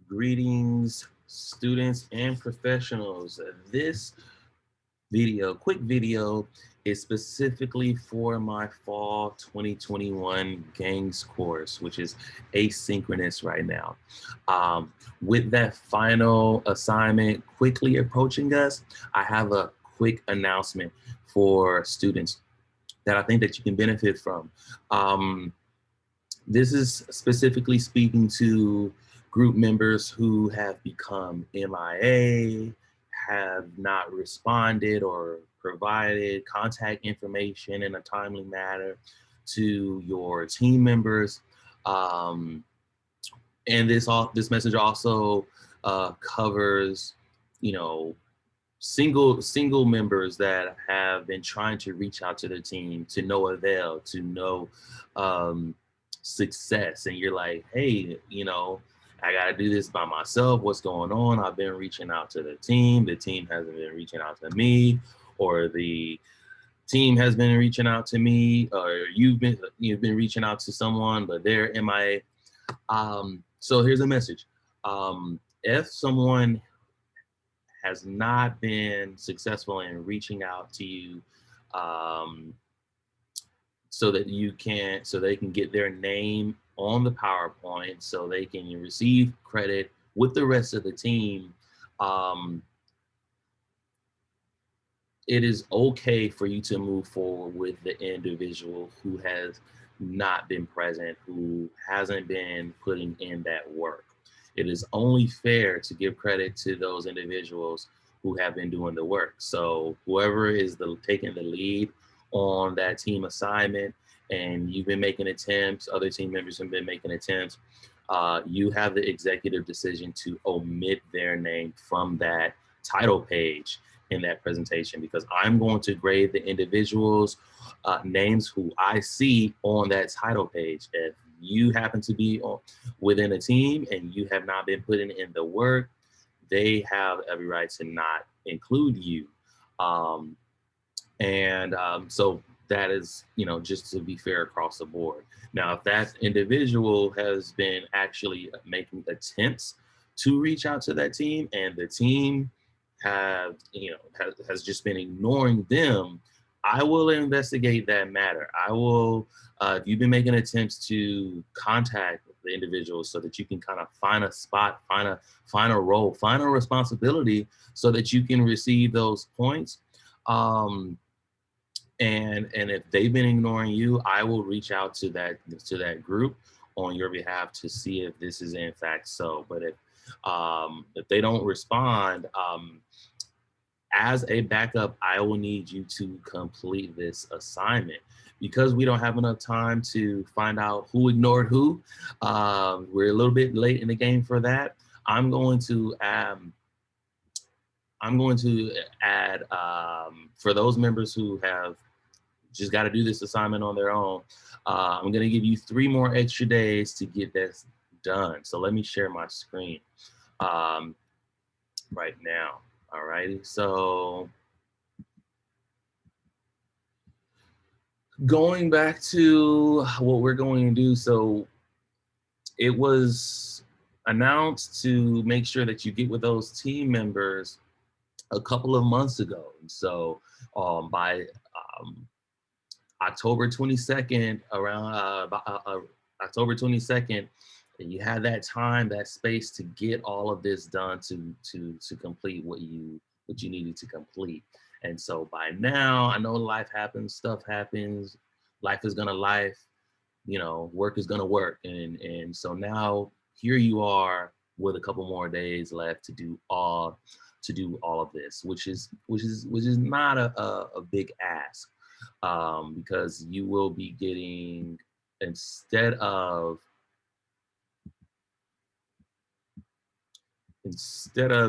Greetings, students and professionals. This quick video, is specifically for my fall 2021 gangs course, which is asynchronous right now. With that final assignment quickly approaching us, I have a quick announcement for students that I think that you can benefit from. Um, this is specifically speaking to group members who have become MIA, have not responded or provided contact information in a timely manner to your team members. Um, and this message also covers, you know, single members that have been trying to reach out to their team to no avail, to no um, success, and you're like, hey, I got to do this by myself. What's going on? I've been reaching out to the team hasn't been reaching out to me, or the team has been reaching out to me, or you've been reaching out to someone but they're MIA. So here's a message. If someone has not been successful in reaching out to you, um, so they can get their name on the PowerPoint, so they can receive credit with the rest of the team. um, it is okay for you to move forward with the individual who has not been present, who hasn't been putting in that work. It is only fair to give credit to those individuals who have been doing the work. So whoever is taking the lead on that team assignment, and you've been making attempts, other team members have been making attempts, you have the executive decision to omit their name from that title page in that presentation, because I'm going to grade the individuals' names who I see on that title page. If you happen to be within a team and you have not been putting in the work, they have every right to not include you. Um, so that is, just to be fair across the board. Now, if that individual has been actually making attempts to reach out to that team, and the team has just been ignoring them, I will investigate that matter. I will, if you've been making attempts to contact the individuals so that you can kind of find a spot, find a role, find a responsibility so that you can receive those points. And if they've been ignoring you, I will reach out to that group on your behalf to see if this is in fact so. But if they don't respond, as a backup, I will need you to complete this assignment. Because we don't have enough time to find out who ignored who, we're a little bit late in the game for that. I'm going to add, for those members who have just got to do this assignment on their own, I'm going to give you 3 more extra days to get this done. So let me share my screen right now. All righty. So going back to what we're going to do. So it was announced to make sure that you get with those team members a couple of months ago. So by October 22nd, around October 22nd, you had that time, that space to get all of this done, to complete what you needed to complete. And so by now, I know life happens, stuff happens, life is gonna life, work is gonna work, and so now here you are with a couple more days left to do all of this, which is not a big ask, because you will be getting, instead of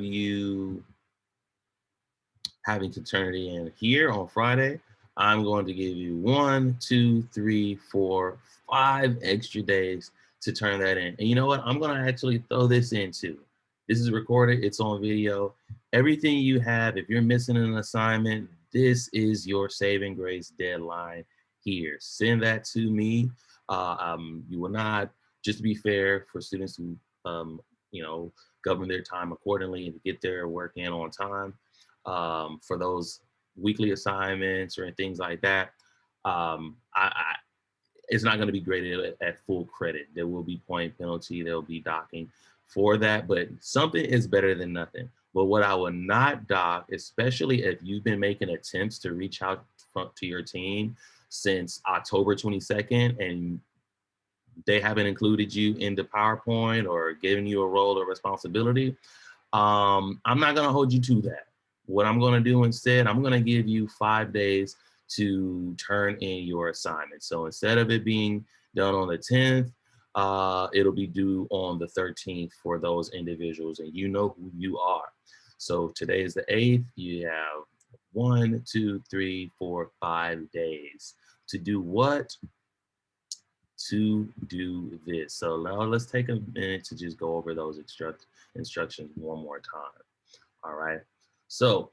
you having to turn it in here on Friday, I'm going to give you 1, 2, 3, 4, 5 extra days to turn that in. And you know what? I'm going to actually throw this in too. This is recorded, it's on video. Everything you have, if you're missing an assignment, this is your saving grace deadline here. Send that to me. You will not, just to be fair for students who govern their time accordingly and get their work in on time. For those weekly assignments or things like that, it's not going to be graded at full credit. There will be point penalty, there will be docking for that, but something is better than nothing. But what I will not dock, especially if you've been making attempts to reach out to your team since October 22nd and they haven't included you in the PowerPoint or given you a role or responsibility, I'm not going to hold you to that. What I'm going to do instead, I'm going to give you 5 days to turn in your assignment. So instead of it being done on the 10th, it'll be due on the 13th for those individuals, and you know who you are. So today is the 8th. You have 1, 2, 3, 4, 5 days to do what? To do this. So now let's take a minute to just go over those instructions one more time. All right. So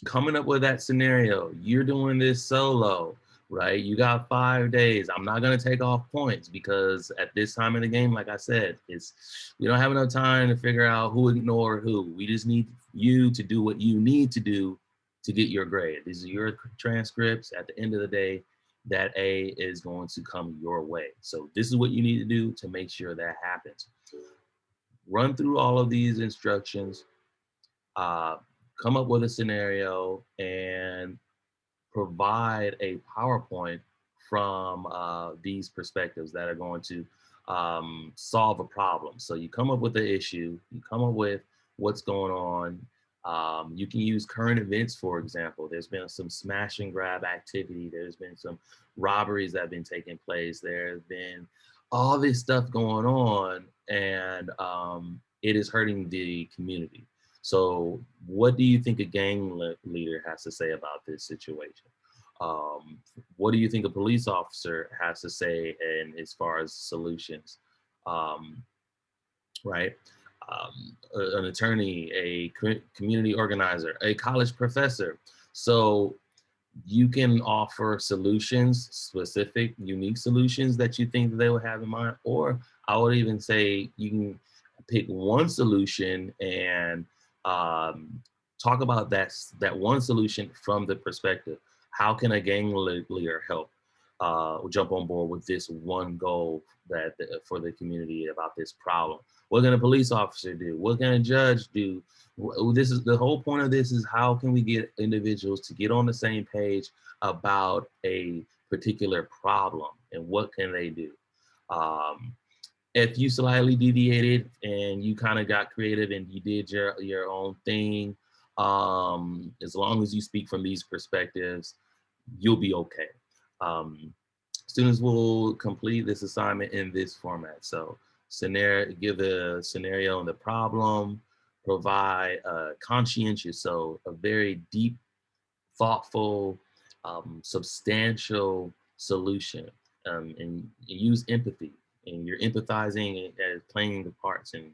coming up with that scenario, you're doing this solo, right? You got 5 days. I'm not going to take off points because at this time in the game, like I said, we don't have enough time to figure out who ignore who. We just need you to do what you need to do to get your grade. These are your transcripts. At the end of the day, that A is going to come your way. So this is what you need to do to make sure that happens. Run through all of these instructions, come up with a scenario, and provide a PowerPoint from these perspectives that are going to solve a problem. So you come up with the issue, you come up with what's going on. You can use current events, for example. There's been some smash and grab activity. There's been some robberies that have been taking place. There's been all this stuff going on, and it is hurting the community. So what do you think a gang leader has to say about this situation? What do you think a police officer has to say in as far as solutions? Right? An attorney, a community organizer, a college professor. So you can offer solutions, specific, unique solutions that you think that they would have in mind. Or I would even say you can pick one solution and talk about that one solution from the perspective. How can a gang leader help jump on board with this one goal that for the community about this problem? What can a police officer do? What can a judge do? This is the whole point of this is how can we get individuals to get on the same page about a particular problem and what can they do? If you slightly deviated and you kind of got creative and you did your own thing, as long as you speak from these perspectives, you'll be okay. Students will complete this assignment in this format. So give a scenario and the problem, provide a conscientious, so a very deep, thoughtful, substantial solution, and use empathy. And you're empathizing and playing the parts. And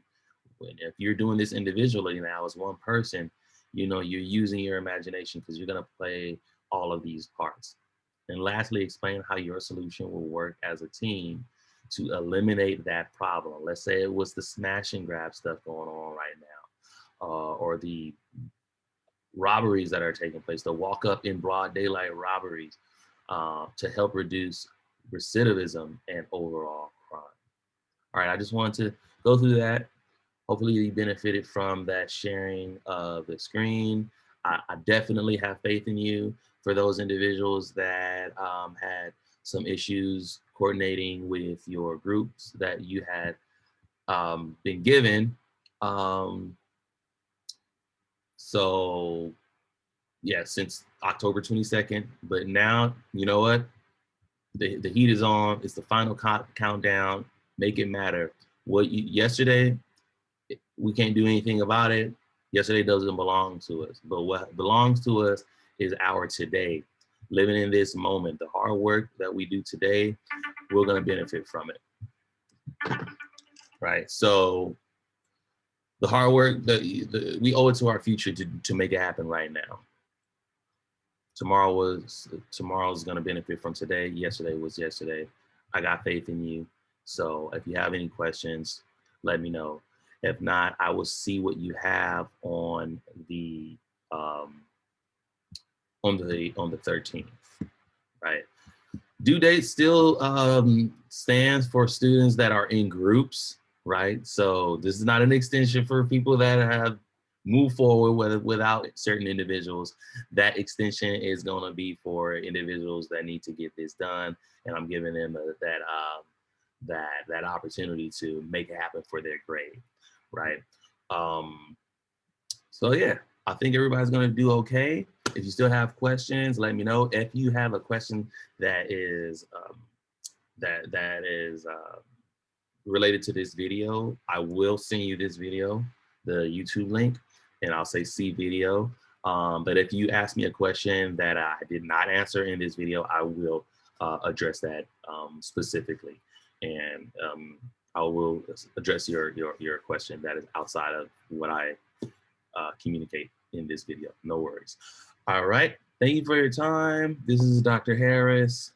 if you're doing this individually now as one person, you're using your imagination because you're going to play all of these parts. And lastly, explain how your solution will work as a team to eliminate that problem. Let's say it was the smash and grab stuff going on right now, or the robberies that are taking place, the walk up in broad daylight robberies, to help reduce recidivism and overall crime. All right, I just wanted to go through that. Hopefully you benefited from that sharing of the screen. I definitely have faith in you. For those individuals that had some issues coordinating with your groups that you had been given. So yeah, since October 22nd, but now, you know what? The heat is on. It's the final countdown. Make it matter. Yesterday, we can't do anything about it. Yesterday doesn't belong to us, but what belongs to us is our today. Living in this moment, the hard work that we do today, we're going to benefit from it, right? So the hard work we owe it to our future to make it happen right now. Tomorrow's going to benefit from today. Yesterday was yesterday. I got faith in you. So if you have any questions, let me know. If not, I will see what you have on the 13th, right? Due date still stands for students that are in groups, right? So this is not an extension for people that have moved forward without certain individuals. That extension is going to be for individuals that need to get this done, and I'm giving them that opportunity to make it happen for their grade, right? So yeah, I think everybody's gonna do okay. If you still have questions, let me know. If you have a question that is related to this video, I will send you this video, the YouTube link, and I'll say see video. But if you ask me a question that I did not answer in this video, I will address that specifically, and I will address your question that is outside of what I communicate in this video. No worries. All right. Thank you for your time. This is Dr. Harris.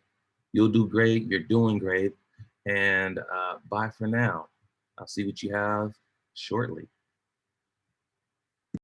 You'll do great. You're doing great. And bye for now. I'll see what you have shortly.